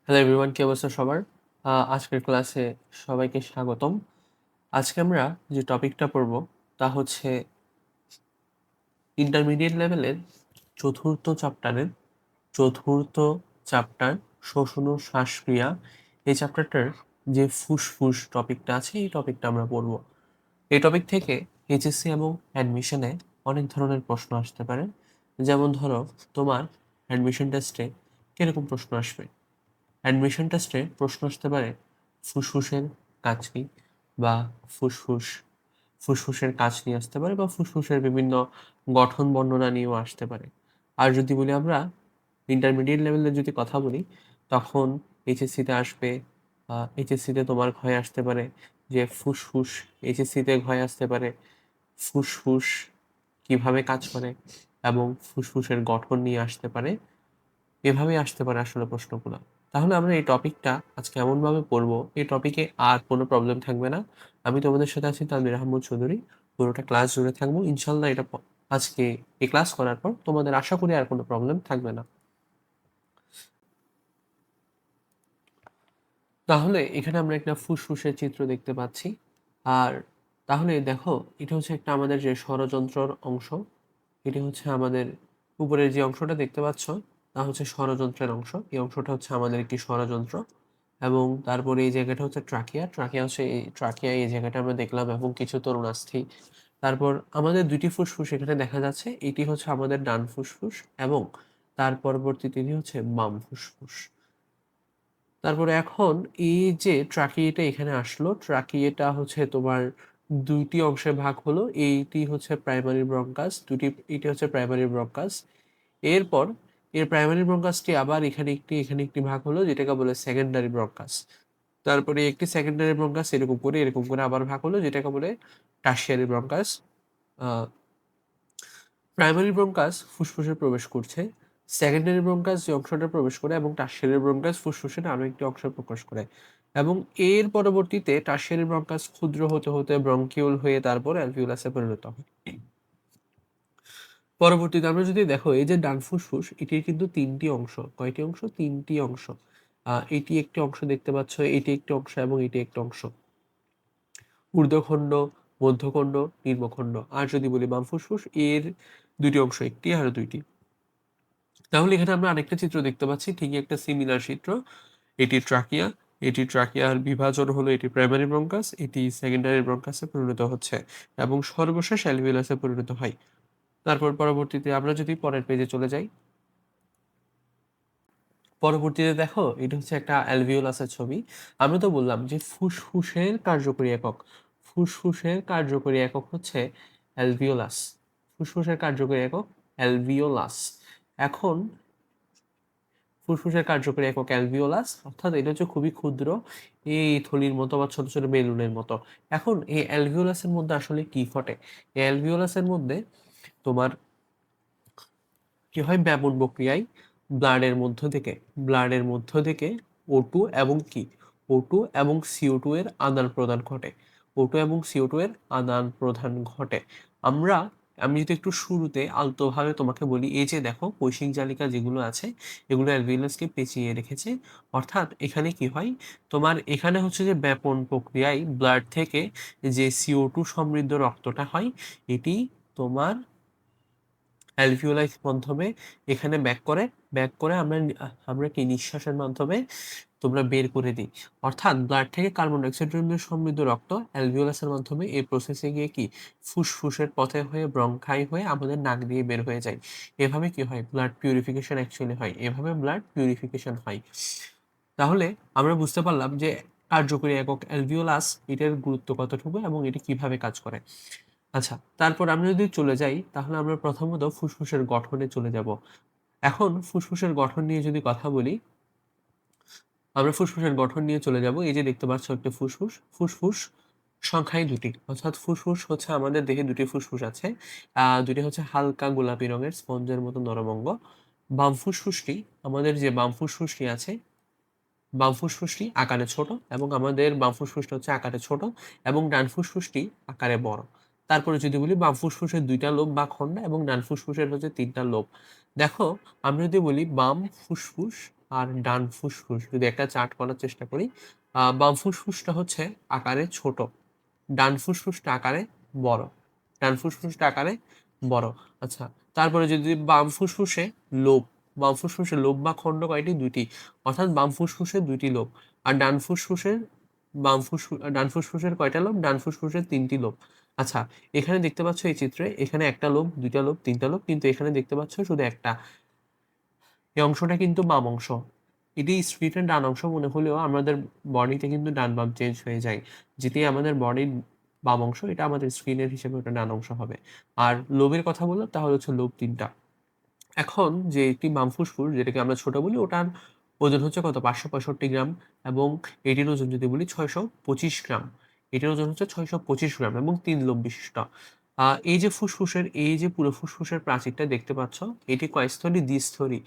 Hello everyone, কি অবস্থা সবার? আজকের ক্লাসে সবাইকে স্বাগতম। আজকে আমরা যে টপিকটা পড়ব তা হচ্ছে ইন্টারমিডিয়েট লেভেলের চতুর্থ চ্যাপ্টারের চতুর্থ চ্যাপ্টার শ্বসন ও শ্বাসক্রিয়া। এই চ্যাপ্টারটার যে ফুসফুস টপিকটা আছে এই টপিকটা আমরা পড়ব। এই টপিক থেকে এইচএসসি এবং অ্যাডমিশনে অনেক ধরনের প্রশ্ন আসতে পারে। যেমন ধরো, তোমার অ্যাডমিশন টেস্টে কিরকম প্রশ্ন আসবে? অ্যাডমিশন টেস্টে প্রশ্ন আসতে পারে ফুসফুসের কাজ কি, বা ফুসফুস ফুসফুসের কাজ নিয়ে আসতে পারে, বা ফুসফুসের বিভিন্ন গঠন বর্ণনা নিয়েও আসতে পারে। আর যদি বলি আমরা ইন্টারমিডিয়েট লেভেলের যদি কথা বলি, তখন এইচএসসিতে আসবে, এইচএসসিতে তোমার ঘয়ে আসতে পারে যে ফুসফুস, এইচএসসিতে ঘয়ে আসতে পারে ফুসফুস কিভাবে কাজ করে, এবং ফুসফুসের গঠন নিয়ে আসতে পারে। এভাবেই আসতে পারে আসলে প্রশ্নগুলো। তাহলে আমরা এই টপিকটা আজকে এমনভাবে পড়বো, এই টপিকে আর কোনো প্রবলেম থাকবে না। আমি তোমাদের সাথে আছি তানভীর আহমদ চৌধুরী। পুরোটা ক্লাস জুড়ে থাকবো ইনশাল্লাহ। আজকে এই ক্লাস করার পর তোমাদের আশা করি আর কোনো প্রবলেম থাকবে না। তাহলে এখানে আমরা একটা ফুসফুসের চিত্র দেখতে পাচ্ছি। আর তাহলে দেখো, এটা হচ্ছে একটা আমাদের যে ষড়যন্ত্রর অংশ। এটি হচ্ছে আমাদের উপরের যে অংশটা দেখতে পাচ্ছ, তা হচ্ছে ষড়যন্ত্রের অংশ। এই অংশটা হচ্ছে আমাদের একটি ষড়যন্ত্র। এবং তারপরে এই জায়গাটা হচ্ছে ট্রাকিয়া। ট্রাকিয়া হচ্ছে এই ট্রাকিয়া, এই জায়গাটা আমরা দেখলাম, এবং কিছু তরুণাস্থি। তারপর আমাদের দুইটি ফুসফুস এখানে দেখা যাচ্ছে। এটি হচ্ছে আমাদের ডান ফুসফুস, এবং তার পরবর্তীতে এটি হচ্ছে বাম ফুসফুস। তারপরে এখন এই যে ট্রাকিয়েটা এখানে আসলো, ট্রাকিয়েটা হচ্ছে তোমার দুইটি অংশে ভাগ হলো। এইটি হচ্ছে প্রাইমারি ব্রঙ্কাস, এটি হচ্ছে প্রাইমারি ব্রঙ্কাস। এরপর এর প্রাইমারি ব্রঙ্কাসটি আবার এখানে একটি ভাগ হলো, যেটাকে বলে সেকেন্ডারি ব্রঙ্কাস। তারপরে একটি সেকেন্ডারি ব্রঙ্কাস এরকম করে আবার ভাগ হলো, যেটাকে বলে টারশিয়ারি ব্রঙ্কাস। প্রাইমারি ব্রঙ্কাস ফুসফুসে প্রবেশ করছে, সেকেন্ডারি ব্রঙ্কাস যে অংশটা প্রবেশ করে, এবং টারশিয়ারি ব্রঙ্কাস ফুসফুসের আরো একটি অংশ প্রকাশ করে। এবং এর পরবর্তীতে টারশিয়ারি ব্রঙ্কাস ক্ষুদ্র হতে হতে ব্রঙ্কিউল হয়ে তারপর অ্যালভিওলাসে পরিণত হয়। পরবর্তীতে আমরা যদি দেখো, এই যে ডান ফুসফুস, এটির কিন্তু তিনটি অংশ। কয়টি অংশ? তিনটি অংশ। এটি একটি অংশ দেখতে পাচ্ছ, এটি একটি অংশ, এবং এটি একটি অংশ। ঊর্ধ্বখণ্ড, মধ্যখণ্ড, নিম্নখণ্ড। আর যদি বলি বাম ফুসফুস, এর দুইটি অংশ, একটি আর দুইটি। তাহলে এখানে আমরা আরেকটা চিত্র দেখতে পাচ্ছি, ঠিকই একটা সিমিলার চিত্র। এটি ট্রাকিয়ার বিভাজন হলো, এটি প্রাইমারি ব্রঙ্কাস, এটি সেকেন্ডারি ব্রঙ্কাসে পরিণত হচ্ছে, এবং সর্বশেষ অ্যালভিওলাসে পরিণত হয়। তারপর পরবর্তীতে আমরা যদি পরের পেজে চলে যাই, পরবর্তীতে দেখো, এটা হচ্ছে একটা অ্যালভিওলাসের ছবি। আমরা তো বললাম যে ফুসফুসের কার্যকরী একক, ফুসফুসের কার্যকরী একক হচ্ছে অ্যালভিওলাস। ফুসফুসের কার্যকরী একক অ্যালভিওলাস। এখন ফুসফুসের কার্যকরী একক অ্যালভিওলাস, অর্থাৎ এটা হচ্ছে খুবই ক্ষুদ্র, এই থলির মতো বা ছোট ছোট বেলুনের মতো। এখন এই অ্যালভিওলাসের মধ্যে আসলে কি ঘটে? এই অ্যালভিওলাসের মধ্যে তোমার কি হয়? ব্যাপন প্রক্রিয়ায় ব্লাডের মধ্য থেকে O2 এবং O2 এবং CO2 এর আদান প্রদান ঘটে। O2 এবং CO2 এর আদান প্রদান ঘটে। আমি যদি একটু শুরুতে আলতোভাবে তোমাকে বলি, এই যে দেখো কৈশিক জালিকা যেগুলো আছে, এগুলো অ্যালভিওলাসকে পেঁচিয়ে রেখেছে। অর্থাৎ এখানে কি হয়, তোমার এখানে হচ্ছে যে ব্যাপন প্রক্রিয়ায় ব্লাড থেকে যে CO2 সমৃদ্ধ রক্তটা হয়, এটি তোমার অ্যালভিওলাই মাধ্যমে এখানে ব্যাক করে আমরা কি নিঃশ্বাসের মাধ্যমে তোমরা বের করে দিই। অর্থাৎ ব্লাড থেকে কার্বন ডাইঅক্সাইড সমৃদ্ধ রক্ত অ্যালভিওলাসের মাধ্যমে এই প্রসেসে গিয়ে কি ফুসফুসের পথে হয়ে ব্রঙ্কাই হয়ে আমাদের নাক দিয়ে বের হয়ে যায়। এভাবে কি হয়? ব্লাড পিউরিফিকেশন অ্যাকচুয়ালি হয়, এভাবে ব্লাড পিউরিফিকেশন হয়। তাহলে আমরা বুঝতে পারলাম যে কার্যকরী একক অ্যালভিওলাস, এটার গুরুত্ব কতটুকু এবং এটি কিভাবে কাজ করে। আচ্ছা, তারপর আমরা যদি চলে যাই, তাহলে আমরা প্রথমত ফুসফুসের গঠনে চলে যাব। এখন ফুসফুসের গঠন নিয়ে যদি কথা বলি, আমরা ফুসফুসের গঠন নিয়ে চলে যাব। এই যে দেখতে পাচ্ছ একটা ফুসফুস, ফুসফুস সংখ্যায় দুটি, অর্থাৎ ফুসফুস হচ্ছে আমাদের দেহে দুটি ফুসফুস আছে। দুটি হচ্ছে হালকা গোলাপি রঙের স্পঞ্জের মতো নরম অঙ্গ। বাম ফুসফুসটি, আমাদের যে বাম ফুসফুসটি আছে, বাম ফুসফুসটি আকারে ছোট, এবং আমাদের বাম ফুসফুসটা হচ্ছে আকারে ছোট, এবং ডান ফুসফুসটি আকারে বড়। তারপরে যদি বলি বাম ফুসফুসের দুইটা লোব বা খন্ডা, এবং ডান ফুসফুসের হচ্ছে তিনটা লোব। দেখো, আমরা যদি বলি বাম ফুসফুস, আর ডান ফুসফুস যদি একটা চার্ট করার চেষ্টা করি, বাম ফুসফুসটা হচ্ছে আকারে ছোট, ডান ফুসফুসটা আকারে বড়, ডান ফুসফুসটা আকারে বড়। আচ্ছা, তারপরে যদি বাম ফুসফুসে লোব, বাম ফুসফুসে লোব বা খণ্ড কয়টি? দুইটি, অর্থাৎ বাম ফুসফুসে দুইটি লোব। আর ডান ফুসফুসের কয়টা লোব? ডান ফুসফুসের তিনটি লোব। আচ্ছা, এখানে দেখতে পাচ্ছ এই চিত্রে, এখানে একটা লোব, দুইটা লোব, তিনটা লোব, কিন্তু এখানে দেখতে পাচ্ছ শুধু একটা। এই অংশটা কিন্তু বাম অংশ। এটি স্ক্রিনের ডান অংশ মনে হলেও আমাদের বডিতে কিন্তু ডান বাম চেঞ্জ হয়ে যায়। যেটি আমাদের বডির বাম অংশ, এটা আমাদের স্ক্রিনের হিসেবে ওটা ডান অংশ হবে। আর লোবের কথা বললাম, তাহলে হচ্ছে লোব ৩টা। এখন যে একটি বাম ফুসফুস, যেটাকে আমরা ছোট বলি, ওটার ওজন হচ্ছে কত? ৫৬৫ গ্রাম, এবং এটির ওজন যদি বলি ৬২৫ গ্রাম। এটির ওজন হচ্ছে ৬২৫ গ্রাম এবং ৩ লোব বিশিষ্ট। এই যে ফুসফুসের, এই যে পুরো ফুসফুসের প্রাচীরটা দেখতে পাচ্ছ, এটি কয়স্তরী? দ্বিস্তরী।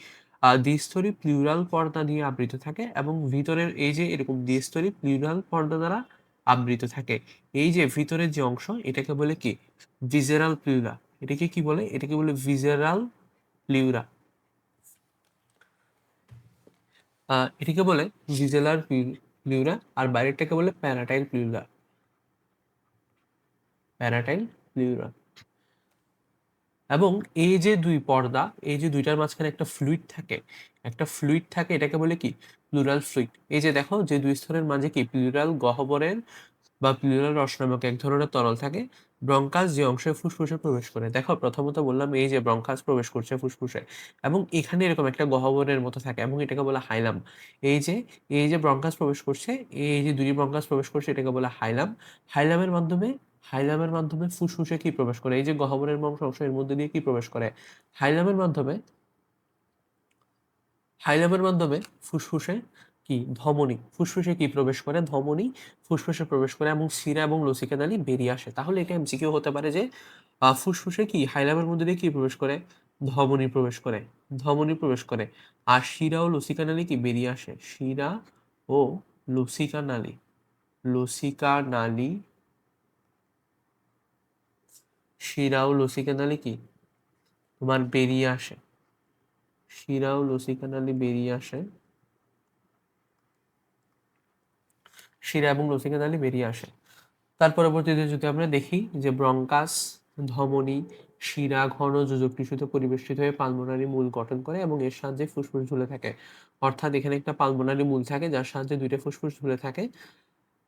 দ্বিস্তরী প্লিউরাল পর্দা দিয়ে আবৃত থাকে, এবং ভিতরের এই যে এরকম দ্বিস্তরী প্লিউরাল পর্দা দ্বারা আবৃত থাকে। এই যে ভিতরের যে অংশ, এটাকে বলে কি? Visceral pleura. এটাকে কি বলে? এটাকে বলে ভিসেরাল প্লিউরা। এটিকে বলে ভিসেরাল প্লিউরা, আর বাইরেরটাকে বলে প্যারাটাইল প্লিউরা। প্যারাটাইল প্লিউরা। এবং এই যে দুই পর্দা, এই যে দুইটার মাঝখানে একটা ফ্লুইড থাকে, এটাকে বলে কি? Plural fluid. এই যে দেখো, যে দুই স্তরের মাঝে কি প্লুরাল গহ্বরের বা প্লুরাল রস নামক এক ধরনের তরল থাকে। ব্রঙ্কাস যে অংশে ফুসফুসে প্রবেশ করে, দেখো প্রথমত বললাম এই যে ব্রঙ্কাস প্রবেশ করছে ফুসফুসে, এবং এখানে এরকম একটা গহ্বরের মতো থাকে, এবং এটাকে বলে হাইলাম। এই যে এই যে ব্রঙ্কাস প্রবেশ করছে, এই যে দুই ব্রঙ্কাস প্রবেশ করছে, এটাকে বলে হাইলাম। হাইলামের মাধ্যমে হাইলামের মাধ্যমে ফুসফুসে কি প্রবেশ করে? এই যে গহ্বরের অংশ, এর মধ্যে দিয়ে কি প্রবেশ করে? হাইলামের মাধ্যমে হাইলামের মাধ্যমে ফুসফুসে কি? ধমনী। ফুসফুসে কি প্রবেশ করে? ধমনী ফুসফুসে প্রবেশ করে, এবং শিরা এবং লসিকা নালী বেরিয়ে আসে। তাহলে এটা এমসিকিউ হতে পারে যে ফুসফুসে কি হাইলামের মধ্যে দিয়ে কি প্রবেশ করে? ধমনী প্রবেশ করে, ধমনী প্রবেশ করে। আর শিরা ও লসিকা নালী কি বেরিয়ে আসে? শিরা ও লসিকা নালী, লসিকা নালী, শিরা ও লসিকা নালী কি তোমার বেরিয়ে আসে? শিরা ও লসিকা নালী বেরিয়ে আসে, শিরা এবং লসিকা নালী বেরিয়ে আসে। তার পরবর্তীতে যদি আমরা দেখি যে ব্রঙ্কাস, ধমনী, শিরা ঘন যোজক টিস্যুতে পরিবেষ্টিত হয়ে পালমোনারি মূল গঠন করে, এবং এর সাহায্যে ফুসফুস ঝুলে থাকে। অর্থাৎ এখানে একটা পালমোনারি মূল থাকে, যার সাহায্যে দুইটা ফুসফুস ঝুলে থাকে।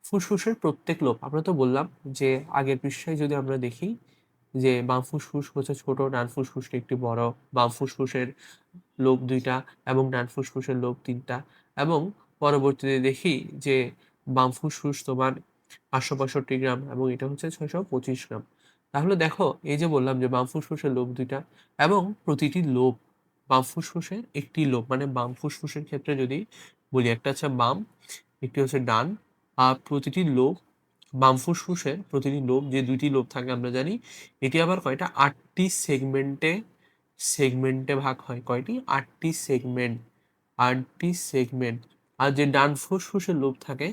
ফুসফুসের প্রত্যেক লোব, আমরা তো বললাম যে আগের পৃষ্ঠায় যদি আমরা দেখি যে বাম ফুসফুস হচ্ছে ছোট, ডান ফুসফুসটা একটু বড়, বাম ফুসফুসের লোব ২টা এবং ডান ফুসফুসের লোব ৩টা, এবং পরবর্তীতে দেখি যে বাম ফুসফুস তোমার ৫৬৫ গ্রাম এবং এটা হচ্ছে ৬২৫ গ্রাম। তাহলে দেখো, এই যে বললাম যে বাম ফুসফুসের লোব ২টা, এবং প্রতিটি লোব, বাম ফুসফুসের একটি লোব, মানে বাম ফুসফুসের ক্ষেত্রে যদি বলি, একটা হচ্ছে বাম, একটি হচ্ছে ডান। আর প্রতিটি লোব, বাম ফুসফুসের প্রতিটি লোব, যে ২টি লোব থাকে আমরা জানি, এটি আবার কয়টা? ৮টি সেগমেন্টে ভাগ হয়। কয়টি? ৮টি সেগমেন্ট, ৮টি সেগমেন্ট। আর যে ডান ফুসফুসের লোব থাকে,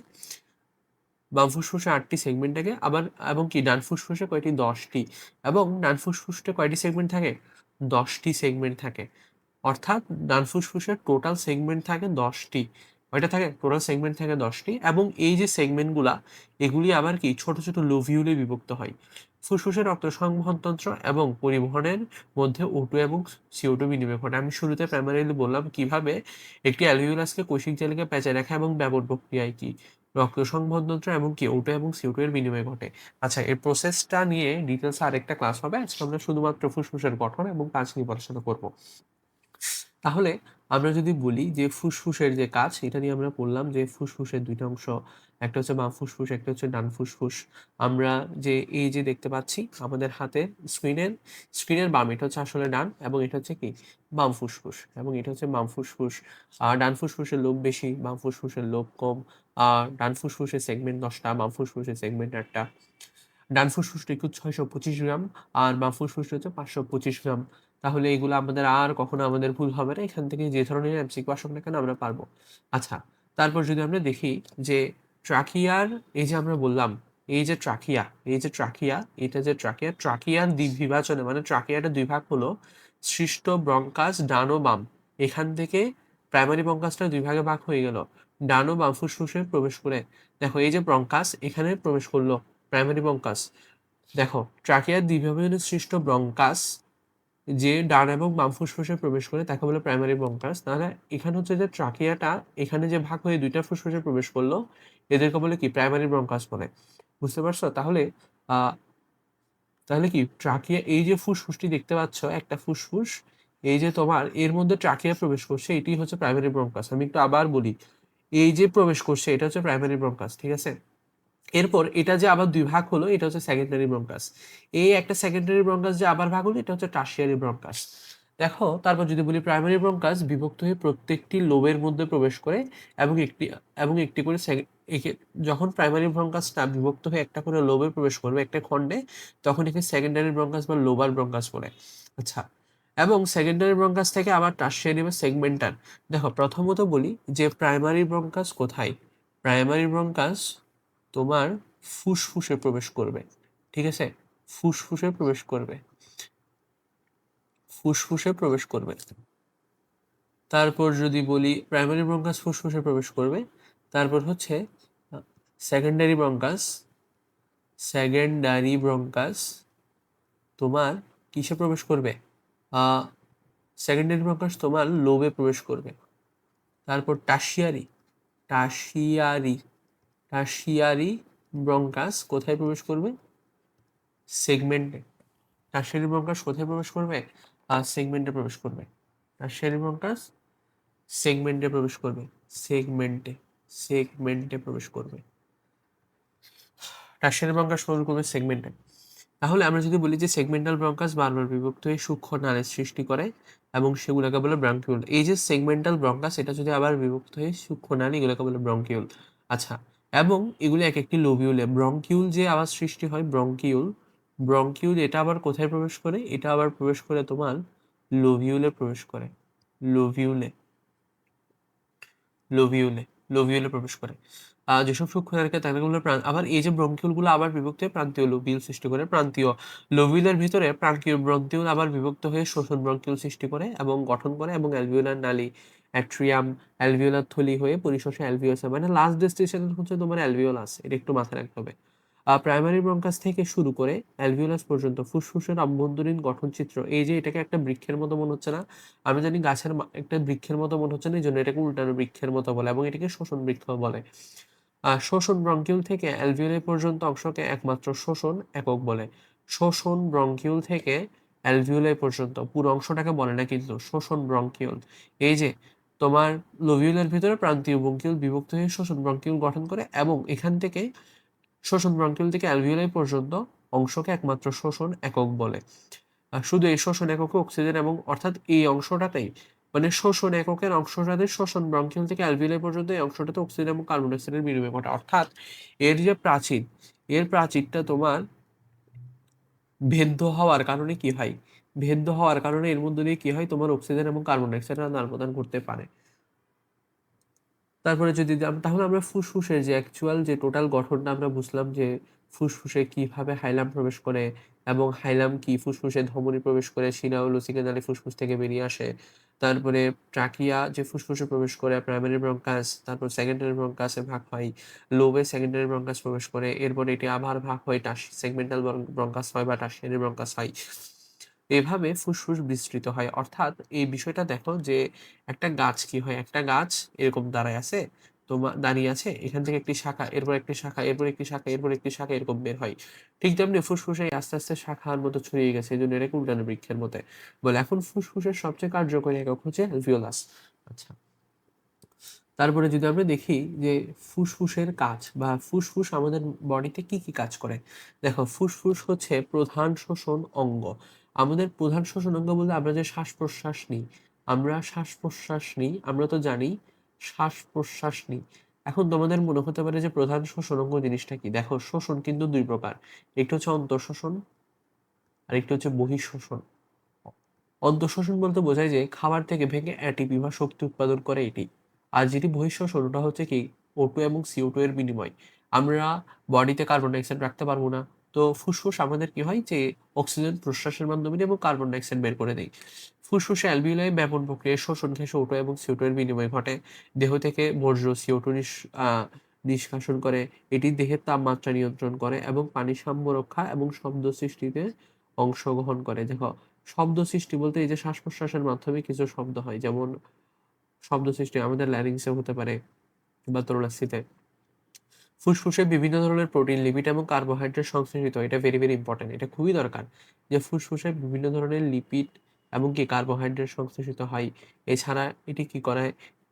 বাম ফুসফুসে ৮টি সেগমেন্ট থাকে আবার, এবং কি ডান ফুসফুসে কয়টি? ১০টি। এবং ডান ফুসফুসে কয়টি সেগমেন্ট থাকে? ১০টি সেগমেন্ট থাকে। অর্থাৎ ডান ফুসফুসের টোটাল সেগমেন্ট থাকে ১০টি। কয়টা থাকে? টোটাল সেগমেন্ট থাকে ১০টি, এবং এই যে সেগমেন্টগুলা, এগুলি আবার কি ছোট ছোট লোভিউলে বিভক্ত হয়। ফুসফুসের রক্ত সংবহনতন্ত্র এবং পরিবহনের মধ্যে O2 এবং CO2 বিনিময় ঘটে। আমি শুরুতে প্রাইমারিলি বললাম কিভাবে একটি অ্যালভিওলাসকে কৈশিক জালিকা পেঁচায় রাখা এবং ব্যাবর প্রক্রিয়ায় কি রক্ত সংবহনতন্ত্র এবং কি O2 এবং CO2 এর বিনিময় ঘটে। আচ্ছা, এই প্রসেসটা নিয়ে ডিটেলস আরেকটা ক্লাস হবে। আজকে আমরা শুধুমাত্র ফুসফুসের গঠন এবং কাজ নিয়ে পড়াশোনা করব। তাহলে আমরা যদি বলি যে ফুসফুসের যে কাজ, এটা নিয়ে আমরা বললাম যে ফুসফুসের ২টা অংশ, একটা হচ্ছে বাম ফুসফুস, একটা হচ্ছে ডান ফুসফুস। আমরা যে এই যে দেখতে পাচ্ছি আমাদের হাতে স্ক্রিনের বাম, এটা হচ্ছে আসলে ডান, এবং এটা হচ্ছে কি বাম ফুসফুস, এবং এটা হচ্ছে বাম ফুসফুস। আর ডান ফুসফুসের লোব বেশি, বাম ফুসফুসের লোব কম। আর ডান ফুসফুসের সেগমেন্ট ১০টা, বাম ফুসফুসের সেগমেন্ট ৮টা। ডান ফুসফুসটা একটু ৬২৫ গ্রাম, আর বাম ফুসফুসটা হচ্ছে ৫২৫ গ্রাম। তাহলে এগুলো আমাদের আর কখনো আমাদের ভুল হবে না। এখান থেকে যে ধরনের এমসিকিউ আসুক না কেন আমরা পারবো। আচ্ছা, তারপর যদি আমরা দেখি যে ট্রাকিয়ার, এই যে আমরা বললাম এই যে ট্রাকিয়া, এটা যে ট্রাকিয়ার দ্বিবিভাজনে, মানে ট্রাকিয়াটা ২ ভাগ হলো, সৃষ্ট ব্রঙ্কাস ডান ও বাম। এখান থেকে প্রাইমারি ব্রঙ্কাসটা দুই ভাগে ভাগ হয়ে গেল, ডান ও বাম ফুসফুসে প্রবেশ করে। দেখো এই যে ব্রঙ্কাস এখানে প্রবেশ করলো প্রাইমারি ব্রঙ্কাস। দেখো ট্রাকিয়ার দ্বিবিভাজনে সৃষ্ট ব্রঙ্কাস যে ডান এবং বাম ফুসফুসে প্রবেশ করে তাকে বলে প্রাইমারি ব্রঙ্কাস। তাহলে এখানে হচ্ছে যে ট্রাকিয়াটা এখানে যে ভাগ হয়ে দুইটা ফুসফুসে প্রবেশ করলো এদেরকে বলে কি প্রাইমারি ব্রঙ্কাস বলে। বুঝতে পারছো? তাহলে আহ তাহলে কি ট্রাকিয়া এই যে ফুসফুসটি দেখতে পাচ্ছ একটা ফুসফুস, এই যে তোমার এর মধ্যে ট্রাকিয়া প্রবেশ করছে এটি হচ্ছে প্রাইমারি ব্রঙ্কাস। আমি একটু আবার বলি, এই যে প্রবেশ করছে এটা হচ্ছে প্রাইমারি ব্রঙ্কাস, ঠিক আছে? এরপর এটা যে আবার দুই ভাগ হলো এটা হচ্ছে সেকেন্ডারি ব্রঙ্কাস। এই একটা সেকেন্ডারি ব্রঙ্কাস যে আবার ভাগ হলো এটা হচ্ছে টারশিয়ারি ব্রঙ্কাস। দেখো তারপর যদি বলি প্রাইমারি ব্রঙ্কাস বিভক্ত হয়ে প্রত্যেকটি লোবের মধ্যে প্রবেশ করে এবং একটি করে যখন প্রাইমারি ব্রঙ্কাসটা বিভক্ত হয়ে একটা করে লোবে প্রবেশ করবে একটা খণ্ডে, তখন একে সেকেন্ডারি ব্রঙ্কাস বা লোবার ব্রঙ্কাস বলে। আচ্ছা, এবং সেকেন্ডারি ব্রঙ্কাস থেকে আবার টারশিয়ারি বা সেগমেন্টাল। দেখো প্রথমত বলি যে প্রাইমারি ব্রঙ্কাস কোথায়। প্রাইমারি ব্রঙ্কাস তোমার ফুসফুসে প্রবেশ করবে, ঠিক আছে? ফুসফুসে প্রবেশ করবে, ফুসফুসে প্রবেশ করবে। তারপর যদি বলি প্রাইমারি ব্রঙ্কাস ফুসফুসে প্রবেশ করবে, তারপর হচ্ছে সেকেন্ডারি ব্রঙ্কাস, সেকেন্ডারি ব্রঙ্কাস তোমার কিসে প্রবেশ করবে? সেকেন্ডারি ব্রঙ্কাস তোমার লোবে প্রবেশ করবে। তারপর টারশিয়ারি, টারশিয়ারি টারশিয়ারি ব্রঙ্কাস কোথায় প্রবেশ করবে? সেগমেন্টে। টারশিয়ারি ব্রঙ্কাস কোথায় প্রবেশ করবে? সেগমেন্টে প্রবেশ করবে। টারশিয়ারি ব্রঙ্কাস সেগমেন্টে প্রবেশ করবে, সেগমেন্টে প্রবেশ করবে। টারশিয়ারি ব্রঙ্কাস প্রবেশ করবে সেগমেন্টে। তাহলে আমরা যদি বলি যে সেগমেন্টাল ব্রঙ্কাস বারবার বিভক্ত হয়ে সূক্ষ্ম নালীর সৃষ্টি করে এবং সেগুলোকে বলে ব্রঙ্কিউল। এই যে সেগমেন্টাল ব্রঙ্কাস এটা যদি আবার বিভক্ত হয়ে সূক্ষ্ম নালী এগুলোকে বলে ব্রঙ্কিউল। আচ্ছা, এবং এগুলো এক একটি লোবিউলে। ব্রঙ্কিউল যে আবার সৃষ্টি হয় ব্রঙ্কিউল এটা আবার কোথায় প্রবেশ করে? এটা আবার প্রবেশ করে তোমার লোভিউলে প্রবেশ করে, লোভিউলে লোভিউলে লোভিউলে প্রবেশ করে। যেসব সূক্ষ্ম নালীকে তালিকাগুলো আবার এই যে ব্রঙ্কিউলগুলো আবার বিভক্ত হয়ে প্রান্তীয় লোবিউল সৃষ্টি করে। প্রান্তীয় লোবিউলের ভিতরে প্রান্তীয় ব্রঙ্কিউল আবার বিভক্ত হয়ে শোষণ ব্রঙ্কিউল সৃষ্টি করে এবং গঠন করে এবং অ্যালভিওলার নালী অ্যাট্রিয়াম অ্যালভিওলার থলি হয়ে পরিশেষে অ্যালভিওলাস, মানে লাস্ট ডেস্টিনেশন হচ্ছে তোমার অ্যালভিওলাস। এটা একটু মাথায় রাখতে হবে। প্রাইমারি ব্রঙ্কাস থেকে শুরু করে অ্যালভিওলাস পর্যন্ত ফুসফুসের অভ্যন্তরীণ গঠনচিত্র। এই যে এটাকে একটা বৃক্ষের মতো মনে হচ্ছে না? আমি জানি গাছের একটা বৃক্ষের মতো মনে হচ্ছে না, এই জন্য এটাকে উল্টানো বৃক্ষের মতো বলে এবং এটাকে শোষণ বৃক্ষ বলে। শোষণ ব্রঙ্কিউল থেকে অ্যালভিওলাই পর্যন্ত অংশকে একমাত্র শোষণ একক বলে। শোষণ ব্রঙ্কিউল থেকে অ্যালভিওলাই পর্যন্ত পুরো অংশটাকে বলে না কিন্তু শোষণ ব্রঙ্কিউল। এই যে তোমার লোভিউলের ভিতরে প্রান্তীয় ব্রঙ্কিউল বিভক্ত হয়ে শোষণ ব্রঙ্কিউল গঠন করে এবং এখান থেকে শোষণ ব্রঙ্কিউল থেকে অ্যালভিওলাই পর্যন্ত অংশকে একমাত্র শোষণ একক বলে। শুধু এই শোষণ এককে অক্সিজেন এবং অর্থাৎ এই অংশটাতেই, মানে শোষণ এককের অংশটাতে শোষণ ব্রঙ্কিউল থেকে অ্যালভিওলাই পর্যন্ত এই অংশটাতে অক্সিজেন এবং কার্বন ডাইঅক্সাইডের বিনিময় ঘটে। অর্থাৎ এর যে প্রাচীর, এর প্রাচীরটা তোমার ভেদ্য হওয়ার কারণে কি হয়? ভেদ্য হওয়ার কারণে এর মধ্যে দিয়ে কি হয়? তোমার অক্সিজেন এবং কার্বন ডাইঅক্সাইডের আদান প্রদান করতে পারে। তারপরে যদি তাহলে আমরা ফুসফুসের যে অ্যাকচুয়াল যে টোটাল গঠনটা আমরা বুঝলাম যে ফুসফুসে কিভাবে হাইলাম প্রবেশ করে এবং হাইলাম কি ফুসফুসে ধমনী প্রবেশ করে শিরা ও লসিকা নালী ফুসফুস থেকে বেরিয়ে আসে। তারপরে ট্রাকিয়া যে ফুসফুসে প্রবেশ করে প্রাইমারি ব্রঙ্কাস, তারপর সেকেন্ডারি ব্রঙ্কাসে ভাগ হয়, লোবে সেকেন্ডারি ব্রঙ্কাস প্রবেশ করে, এরপর এটি আবার ভাগ হয় সেগমেন্টাল ব্রঙ্কাস হয় বা টারশিয়ারি ব্রঙ্কাস হয়। এভাবে ফুসফুস বিস্তৃত হয়। অর্থাৎ এই বিষয়টা দেখো যে একটা গাছ কি হয়, একটা গাছ এরকম দাঁড়ায় আছে, তোমার দাঁড়িয়ে আছে, এখান থেকে একটি শাখা, এরপর একটি শাখা, এরপর একটি শাখা, এরপর একটি শাখা এরকম বের হয়। ঠিক তেমনি ফুসফুসে আস্তে আস্তে শাখার মতো ছড়িয়ে গেছে, এই জন্য এটাকে উল্টানো বৃক্ষের মতো বলে। এখন ফুসফুসের সবচেয়ে কার্যকরী একক হচ্ছে অ্যালভিওলাস। আচ্ছা, তারপরে যদি আমরা দেখি যে ফুসফুসের কাজ বা ফুসফুস আমাদের বডিতে কি কি কাজ করে। দেখো ফুসফুস হচ্ছে প্রধান শোষণ অঙ্গ। আমাদের প্রধান শোষণ অঙ্গ বলতে আমরা যে শ্বাস প্রশ্বাস নিই, আমরা তো জানি শ্বাস প্রশ্বাস নিই। এখন তোমাদের মনে হতে পারে যে প্রধান শোষণ অঙ্গ জিনিসটা কি। দেখো শোষণ কিন্তু দুই প্রকার, একটি হচ্ছে অন্তঃশোষণ আর একটি হচ্ছে বহিঃশোষণ। অন্তঃশোষণ বলতে বোঝায় যে খাবার থেকে ভেঙে এটিপি বা শক্তি উৎপাদন করে এটি। আর যেটি বহিঃশোষণ ওটা হচ্ছে কি O2 এবং CO2 এর বিনিময়। আমরা বডিতে কার্বন ডাইঅক্সাইড রাখতে পারবো না, তো ফুসফুস আমাদের কি হয় যে অক্সিজেন প্রশ্বাসের মাধ্যমে নিই এবং কার্বন ডাইঅক্সাইড বের করে দেই। ফুসফুসে অ্যালভিওলাই ব্যাপন প্রক্রিয়ায় শ্বসন থেকে O2 এবং CO2 এর বিনিময় ঘটে। দেহ থেকে বর্জ্য CO2 নিষ্কাশন করে। এটি দেহের তাপমাত্রা নিয়ন্ত্রণ করে এবং পানি সাম্য রক্ষা এবং শব্দ সৃষ্টিতে অংশগ্রহণ করে। দেখো, শব্দ সৃষ্টি বলতে এই যে শ্বাস-প্রশ্বাসের মাধ্যমে কিছু শব্দ হয়। যেমন শব্দ সৃষ্টি আমাদের ল্যারিংসে হতে পারে বা তরলাস্থিতে। ফুসফুসে বিভিন্ন ধরনের প্রোটিন, লিপিড এবং কার্বোহাইড্রেট সংশ্লেষিত হয়। এটা ভেরি, ভেরি ইম্পোর্টেন্ট। এটা খুবই দরকার যে ফুসফুসে বিভিন্ন ধরনের লিপিড এবং কি কার্বোহাইড্রেট সংশ্লেষিত হয়। এছাড়া এটি কি করে?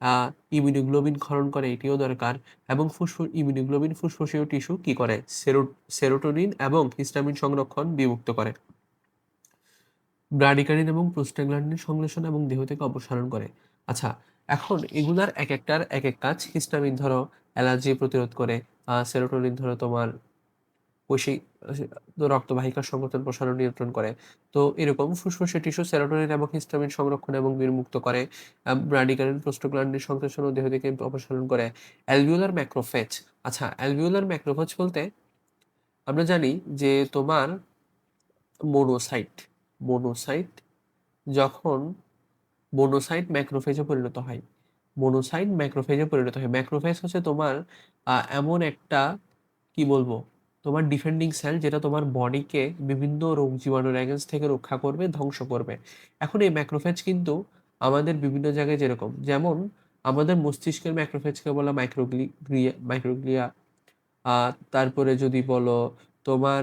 আ ইমিউনোগ্লোবিন ক্ষরণ করে, এটিও দরকার। এবং ইমিউনোগ্লোবিন ফুসফুসীয় টিস্যু কি করে? সেরোটোনিন এবং হিস্টামিন সংরক্ষণ বিমুক্ত করে। ব্রাডিকারিন এবং প্রোস্টাগ্ল্যান্ডিন সংশ্লেষণ এবং দেহ থেকে অপসারণ করে। আচ্ছা, এখন এগুলার একেকটার একেক কাজ। হিস্টামিন ধরো অ্যালার্জি প্রতিরোধ করে, সেরোটোনিন ধরো তোমার কৈশিক রক্তবাহিকার সংকোচন প্রসারণ নিয়ন্ত্রণ করে। তো এরকম ফুসফুসের টিস্যু সেরোটোনিন এবং হিস্টামিন সংরক্ষণ এবং বিমুক্ত করে। ব্রাডিকারিন প্রোস্টাগ্ল্যান্ডিন সংশ্লেষণ ও দেহ থেকে অপসারণ করে। Alveolar macrophage. আচ্ছা, অ্যালভিওলার ম্যাক্রোফেজ বলতে আমরা জানি যে তোমার মোনোসাইট, মোনোসাইট যখন মোনোসাইট ম্যাক্রোফেজে পরিণত হয়। মোনোসাইট ম্যাক্রোফেজে পরিণত হয়। ম্যাক্রোফেজ হচ্ছে তোমার এমন একটা কি বলবো? তোমার ডিফেন্ডিং সেল যেটা তোমার বডিকে বিভিন্ন রোগ জীবাণুর এগেইনস্ট থেকে রক্ষা করবে, ধ্বংস করবে। এখন এই ম্যাক্রোফেজ কিন্তু আমাদের বিভিন্ন জায়গায় যেমন আমাদের মস্তিষ্কের ম্যাক্রোফেজকে বলা মাইক্রোগ্লিয়া। আ তারপরে যদি বলো তোমার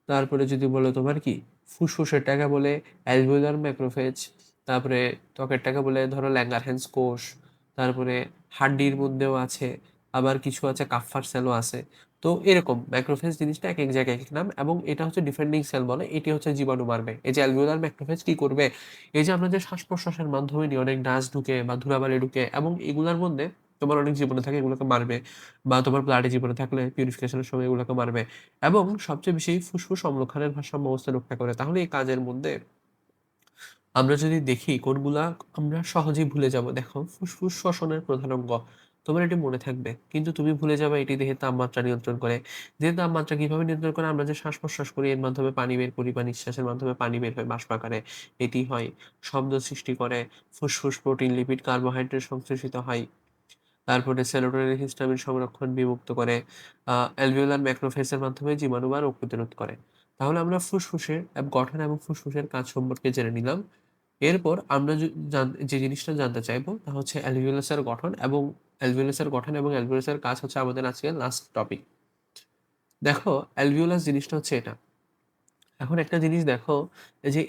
তারপরে যদি বলো তোমার কি ফুসফুসেরটাকে বলে অ্যালভিওলার ম্যাক্রোফেজ, তারপরে ত্বকেরটাকে বলে ধরো ল্যাঙ্গারহ্যান্স কোষ, তারপরে হাড্ডির মধ্যেও আছে, আবার কিছু আছে কাফফার সেলও আছে। তো এরকম ম্যাক্রোফেজ জিনিসটা এক এক জায়গায় এক এক নাম, এবং এটা হচ্ছে ডিফেন্ডিং সেল বলে, এটি হচ্ছে জীবাণু মারবে। এই যে অ্যালভিওলার ম্যাক্রোফেজ কি করবে? এই যে আমরা যে শ্বাস প্রশ্বাসের মাধ্যমে নিয়ে অনেক ডাস্ট ঢুকে বা ধুলাবালি ঢুকে এবং এগুলার মধ্যে তোমার অনেক জীবাণু থাকে, এগুলোকে মারবে। বা তোমার ব্লাডে জীবাণু থাকলে পিউরিফিকেশনের সময় এগুলোকে মারবে। এবং সবচেয়ে বেশি ফুসফুস অম্লক্ষারের ভারসাম্য অবস্থা রক্ষা করে। তাহলে এই কাজের মধ্যে আমরা যদি দেখি কোনগুলা আমরা সহজেই ভুলে যাব। দেখো, ফুসফুস শ্বসনের প্রধান অঙ্গ। তোমার এটি মনে থাকবে। কিন্তু তুমি ভুলে যাবে এটি দেহের তাপমাত্রা নিয়ন্ত্রণ করে। দেহের তাপমাত্রা কিভাবে নিয়ন্ত্রণ করে? আমরা যে শ্বাস-প্রশ্বাস করি এর মাধ্যমে পানি বের করি বা নিঃশ্বাসের মাধ্যমে পানি বের হয় বাষ্প আকারে। এটি হয়। শব্দ সৃষ্টি করে। ফুসফুস প্রোটিন, লিপিড, কার্বোহাইড্রেট সংশ্লেষিত হয়। তারপরে সেরোটোনিন, হিস্টামিন সংরক্ষণ বিমুক্ত করে। অ্যালভিওলার ম্যাক্রোফেজের মাধ্যমে জীবাণু বা রোগ প্রতিরোধ করে। তাহলে আমরা ফুসফুসের গঠন এবং ফুসফুসের কাজ সম্পর্কে জেনে নিলাম। এরপর আমরা যে জিনিসটা জানতে চাইবো তা হচ্ছে অ্যালভিওলাসের গঠন এবং অ্যালভিওলাসের কাজ হচ্ছে আমাদের আজকের লাস্ট টপিক। দেখো, অ্যালভিওলাস জিনিসটা হচ্ছে এটা। এখন একটা জিনিস দেখো,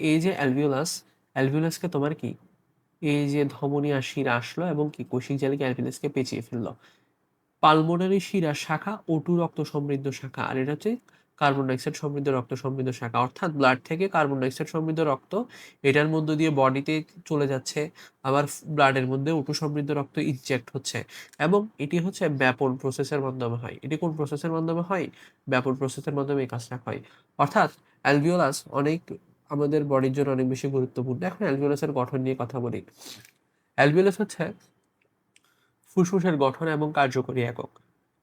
এই যে অ্যালভিওলাসকে তোমার কি এই যে ধমনী আর শিরা আসলো এবং কি কোষিক জালিকা অ্যালভিওলাসকে পেঁচিয়ে ফেললো। পালমোনারি শিরার শাখা O2 রক্ত সমৃদ্ধ শাখা, আর এটা হচ্ছে কার্বন ডাইঅক্সাইড সমৃদ্ধ রক্ত সমৃদ্ধ শাখা। অর্থাৎ ব্লাড থেকে কার্বন ডাইঅক্সাইড সমৃদ্ধ রক্ত এটার মধ্য দিয়ে বডিতে চলে যাচ্ছে, আবার ব্লাডের মধ্যে O2 সমৃদ্ধ রক্ত ইনজেক্ট হচ্ছে, এবং এটি হচ্ছে ব্যাপন প্রসেসের মাধ্যমে হয়। এটি কোন প্রসেসের মাধ্যমে হয়? ব্যাপন প্রসেসের মাধ্যমে এই কাজটা হয়। অর্থাৎ অ্যালভিওলাস অনেক আমাদের বডির জন্য অনেক বেশি গুরুত্বপূর্ণ। এখন অ্যালভিওলাসের গঠন নিয়ে কথা বলি। অ্যালভিওলাস হচ্ছে ফুসফুসের গঠন এবং কার্যকরী একক।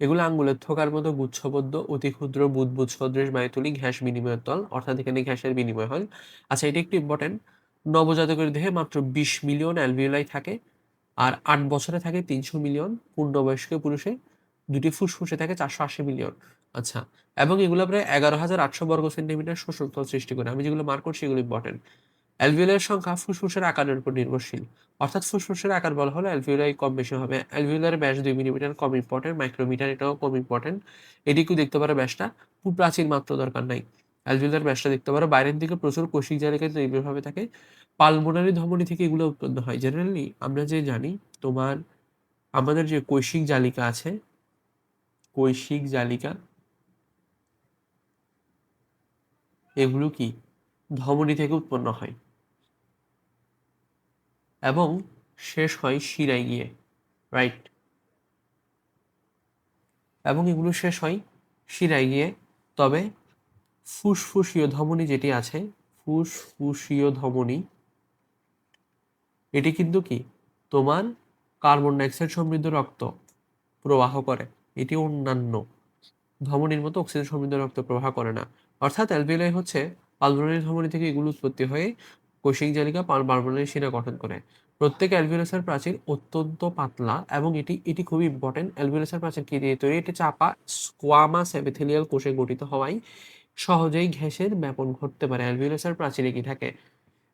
এগুলো আঙ্গুলের থোকার মতো গুচ্ছবদ্ধ, অতি ক্ষুদ্র বুদবুদ সদৃশ বায়ুতুলী ঘ্যাস বিনিময়ের তল, অর্থাৎ এখানে গ্যাসের বিনিময় হয়। আচ্ছা, এটা একটু ইম্পর্টেন্ট। নবজাতকের দেহে মাত্র 20 মিলিয়ন অ্যালভিওলাই থাকে, আর 8 বছরে থাকে 300 মিলিয়ন, পূর্ণবয়স্ক পুরুষে দুটি ফুসফুসে থাকে 480 মিলিয়ন। আচ্ছা, এবং এগুলো প্রায় 11,800 বর্গ সেন্টিমিটার শোষকতল সৃষ্টি করে। আমি যেগুলো মার্ক করছি এগুলো ইম্পর্টেন্ট। অ্যালভিওলার সংখ্যা ফুসফুসের আকারের উপর নির্ভরশীল। অর্থাৎ ফুসফুসের আকার বলা হলে অ্যালভিওলাই কম বেশি হবে। অ্যালভিওলার ব্যাস 2 মিলিমিটার, কম ইম্পর্টেন্ট। মাইক্রোমিটার, এটাও কম ইম্পর্টেন্ট। এদিকেও দেখতে পারো ব্যাসটা, খুব প্রাচীন মাত্র দরকার নাই। অ্যালভিওলার ব্যাসটা দেখতে পারো। বাইরের দিকে প্রচুর কোষিক জালিকা নির্ভরভাবে থাকে। পালমোনারি ধমনী থেকে এগুলো উৎপন্ন হয়। জেনারেলি আমরা যে জানি তোমার আমাদের যে কৈশিক জালিকা আছে, কৈশিক জালিকা এগুলো কি ধমনী থেকে উৎপন্ন হয় এবং শেষ হয় শিরায় গিয়ে, রাইট? এবং এগুলো শেষ হয় শিরায় গিয়ে। তবে ফুসফুসীয় ধমনী যেটি আছে, ফুসফুসীয় ধমনী এটি কিন্তু কি তোমার কার্বন ডাইঅক্সাইড সমৃদ্ধ রক্ত প্রবাহ করে। এটি অন্যান্য। ধমনীর মতো অক্সিজেন সমৃদ্ধ রক্ত প্রবাহ করে না। অর্থাৎ অ্যালভিওলাই হচ্ছে পালমোনারি ধমনী থেকে এগুলো উৎপত্তি হয়ে কৈশিক জালিকা পালমোনারি শিরা গঠন করে। প্রত্যেক অ্যালভিওলাসের প্রাচীর অত্যন্ত পাতলা এবং এটি খুবই ইম্পর্টেন্ট। অ্যালভিওলাসের প্রাচীর কি দিয়ে তৈরি? এটি চাপা স্কোয়ামাস এপিথেলিয়াল কোষে গঠিত হওয়ায় সহজেই ঘেঁষের ব্যাপন ঘটতে পারে। অ্যালভিওলাসের প্রাচীরে কি থাকে?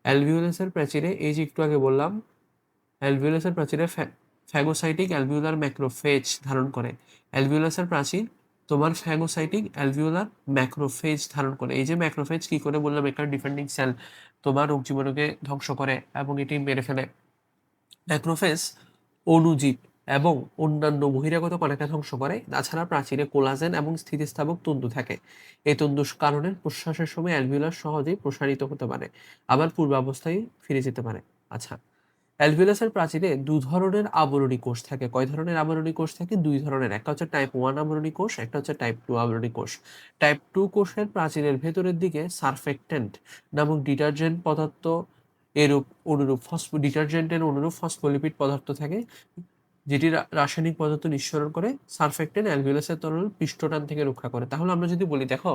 অ্যালভিওলাসের প্রাচীরে এই যে একটু আগে বললাম, অ্যালভিওলাসের প্রাচীরে ফ্যাগোসাইটিক অ্যালভিওলার ম্যাক্রোফেজ ধারণ করে। অ্যালভিওলাসের প্রাচীর তোমার ফ্যাগোসাইটিক অ্যালভিওলার ম্যাক্রোফেজ ধারণ করে। এই যে ম্যাক্রোফেজ কি করে বললাম, একটা ডিফেন্ডিং সেল তোমার রোগ জীবাণুকে ধ্বংস করে এবং এটি মেরে ফেলে। ম্যাক্রোফেজ অণুজীব এবং অন্যান্য বহিরাগত কণাকে ধ্বংস করে। তাছাড়া প্রাচীরে কোলাজেন এবং স্থিতিস্থাপক তন্তু থাকে। এই তন্তুর কারণে প্রশ্বাসের সময় অ্যালভিওলাস সহজেই প্রসারিত হতে পারে, আবার পূর্বাবস্থায় ফিরে যেতে পারে। আচ্ছা, অ্যালভিওলাসের প্রাচীরে দু ধরনের আবরণী কোষ থাকে। কয় ধরনের আবরণী কোষ থাকে? দুই ধরনের। একটা হচ্ছে টাইপ 1 আবরণী কোষ, একটা হচ্ছে টাইপ 2 আবরণী কোষ। টাইপ 2 কোষের প্রাচীরের ভেতরের দিকে সারফেক্টেন্ট নামক ডিটারজেন্ট পদার্থ অনুরূপ ডিটারজেন্টের অনুরূপ ফসফোলিপিড পদার্থ থাকে, যেটি রাসায়নিক পদার্থ নিঃসরণ করে। সারফেক্টেন্ট অ্যালভিওলাসের তরল পৃষ্ঠটান থেকে রক্ষা করে। তাহলে আমরা যদি বলি, দেখো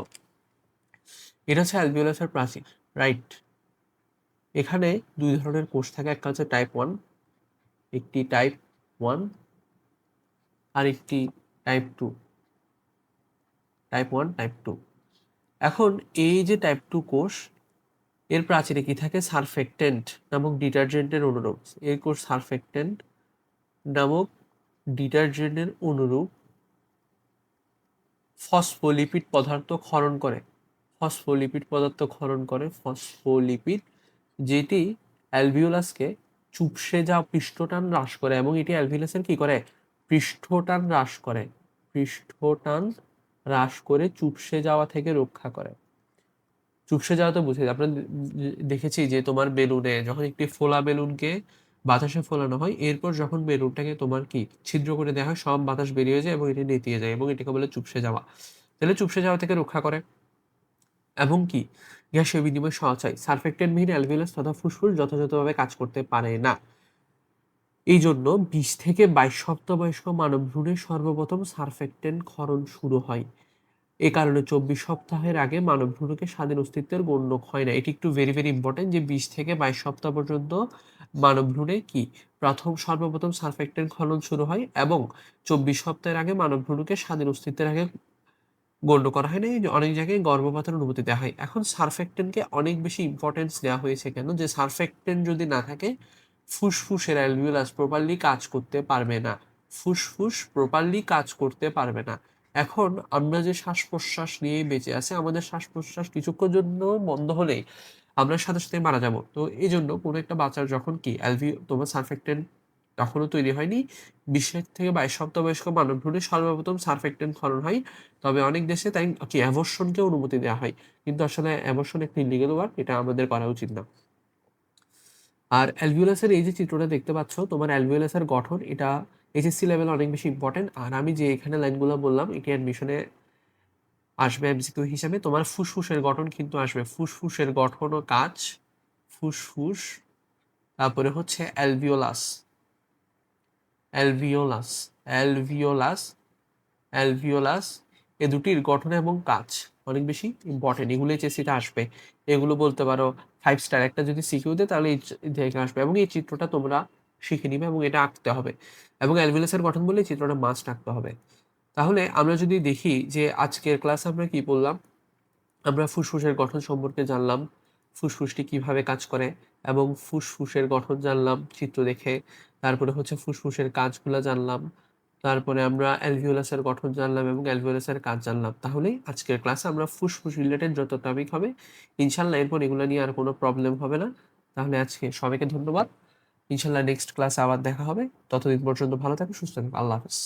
এটা হচ্ছে অ্যালভিওলাসের প্রাচীর, রাইট? এখানে দুই ধরনের কোষ থাকে, একটা হচ্ছে টাইপ 1, একটি টাইপ 1 আর একটি টাইপ 2। Type 1, type 2। এখন এই যে টাইপ 2 কোষ, এর প্রাচীরে কি থাকে? সারফেক্টেন্ট নামক ডিটারজেন্টের অনুরূপ। এই কোষ সারফেক্টেন্ট নামক ডিটারজেন্টের অনুরূপ ফসফোলিপিড পদার্থ ক্ষরণ করে। ফসফোলিপিড, যেটি অ্যালভিওলাসকে চুপসে যাওয়া পৃষ্ঠটান হ্রাস করে এবং এটি অ্যালভিওলাসের কি করে? পৃষ্ঠটান হ্রাস করে চুপসে যাওয়া থেকে রক্ষা করে। চুপসে যাওয়া তো বুঝে, আমরা দেখেছি যে তোমার বেলুনে যখন একটি ফোলা বেলুনকে বাতাসে ফোলানো হয়, এরপর যখন বেলুনটাকে তোমার কি ছিদ্র করে দেওয়া হয়, সব বাতাস বেরিয়ে যায় এবং এটি নেতিয়ে যায় এবং এটাকে বলে চুপসে যাওয়া। তাহলে চুপসে যাওয়া থেকে রক্ষা করে এবং কি গ্যাসীয় বিনিময় সহজ হয়। সারফেক্টেন্টবিহীন অ্যালভিওলাস তথা ফুসফুস যথাযথভাবে কাজ করতে পারে না। এই জন্য 20 থেকে 22 সপ্তাহ বয়স্ক মানব ভ্রূণে সর্বপ্রথম সারফেক্টেন্ট ক্ষরণ শুরু হয়। এ কারণে 24 সপ্তাহের আগে মানব ভ্রূণকে স্বাধীন অস্তিত্বের গণ্য হয় না। এটি একটু ভেরি ইম্পর্টেন্ট যে 20 থেকে 22 সপ্তাহ পর্যন্ত মানব ভ্রূণে কি সর্বপ্রথম সারফেক্টেন্ট ক্ষরণ শুরু হয় এবং 24 সপ্তাহের আগে মানব ভ্রূণকে স্বাধীন অস্তিত্বের আগে গণ্য করা হয় না। অনেক জায়গায় গর্ভপাতের অনুমতি দেওয়া হয়। এখন সারফেক্টেন্টকে অনেক বেশি ইম্পর্টেন্স দেওয়া হয়েছে কেন? যে সারফেক্টেন্ট যদি না থাকে, ফুসফুসের অ্যালভিওলাস প্রপারলি কাজ করতে পারবে না। এখন আমরা যে শ্বাস প্রশ্বাস নিয়ে বেঁচে আছে, আমাদের শ্বাস প্রশ্বাস কিছুক্ষণ জন্য বন্ধ হলেই আমরা সাথে সাথে মারা যাব। তো এই জন্য কোনো একটা বাচ্চার যখন কি তোমার সারফেক্টেন্ট তখনও তৈরি হয়নি, 20 থেকে 22 সপ্তাহ বয়স্ক মানব ভ্রূণে সর্বপ্রথম সারফেক্টেন্ট ক্ষরণ হয়। তবে অনেক দেশে তাই কি অ্যাবর্শনকে অনুমতি দেওয়া হয়, কিন্তু আসলে অ্যাবর্শন একটা ইলিগাল ওয়ার্ক, এটা আমাদের করা উচিত না। আর অ্যালভিওলাসের এই যে চিত্রটা দেখতে পাচ্ছ, তোমার অ্যালভিওলাসের গঠন, এটা এইচএসসি লেভেলে অনেক বেশি ইম্পর্টেন্ট। আর আমি যে এখানে লাইনগুলো বললাম, এটি অ্যাডমিশনে আসবে এমসিকিউ হিসাবে। তোমার ফুসফুসের গঠন কিন্তু আসবে, ফুসফুসের গঠন ও কাজ, ফুসফুস, তারপরে হচ্ছে অ্যালভিওলাস, অ্যালভিওলাস অ্যালভিওলাস অ্যালভিওলাস এ দুটির গঠন এবং কাজ অনেক বেশি ইম্পর্টেন্ট। এগুলো এইচএসসিতে আসবে। এগুলো বলতে পারো 5 স্টার। একটা যদি সিকিউ দেয় তাহলে এই থেকে আসবে এবং এই চিত্রটা তোমরা শিখে নিবে এবং এটা আঁকতে হবে এবং অ্যালভিওলাসের গঠন বলে এই চিত্রটা মাস্ট আঁকতে হবে। তাহলে আমরা যদি দেখি যে আজকের ক্লাসে আমরা কি বললাম, আমরা ফুসফুসের গঠন সম্পর্কে জানলাম, ফুসফুসটি কিভাবে কাজ করে এবং ফুসফুসের গঠন জানলাম চিত্র দেখে। তারপরে হচ্ছে ফুসফুসের কাজগুলো জানলাম। তারপরে আমরা অ্যালভিওলাসের গঠন জানলাম এবং অ্যালভিওলাসের কাজ জানলাম। তাহলেই আজকের ক্লাসে আমরা ফুসফুস রিলেটেড যত টপিক হবে, ইনশাল্লাহ এরপর এগুলো নিয়ে আর কোনো প্রবলেম হবে না। তাহলে আজকে সবাইকে ধন্যবাদ। ইনশাল্লাহ নেক্সট ক্লাসে আবার দেখা হবে। ততদিন পর্যন্ত ভালো থাকো, সুস্থ থাকো। আল্লাহ হাফেজ।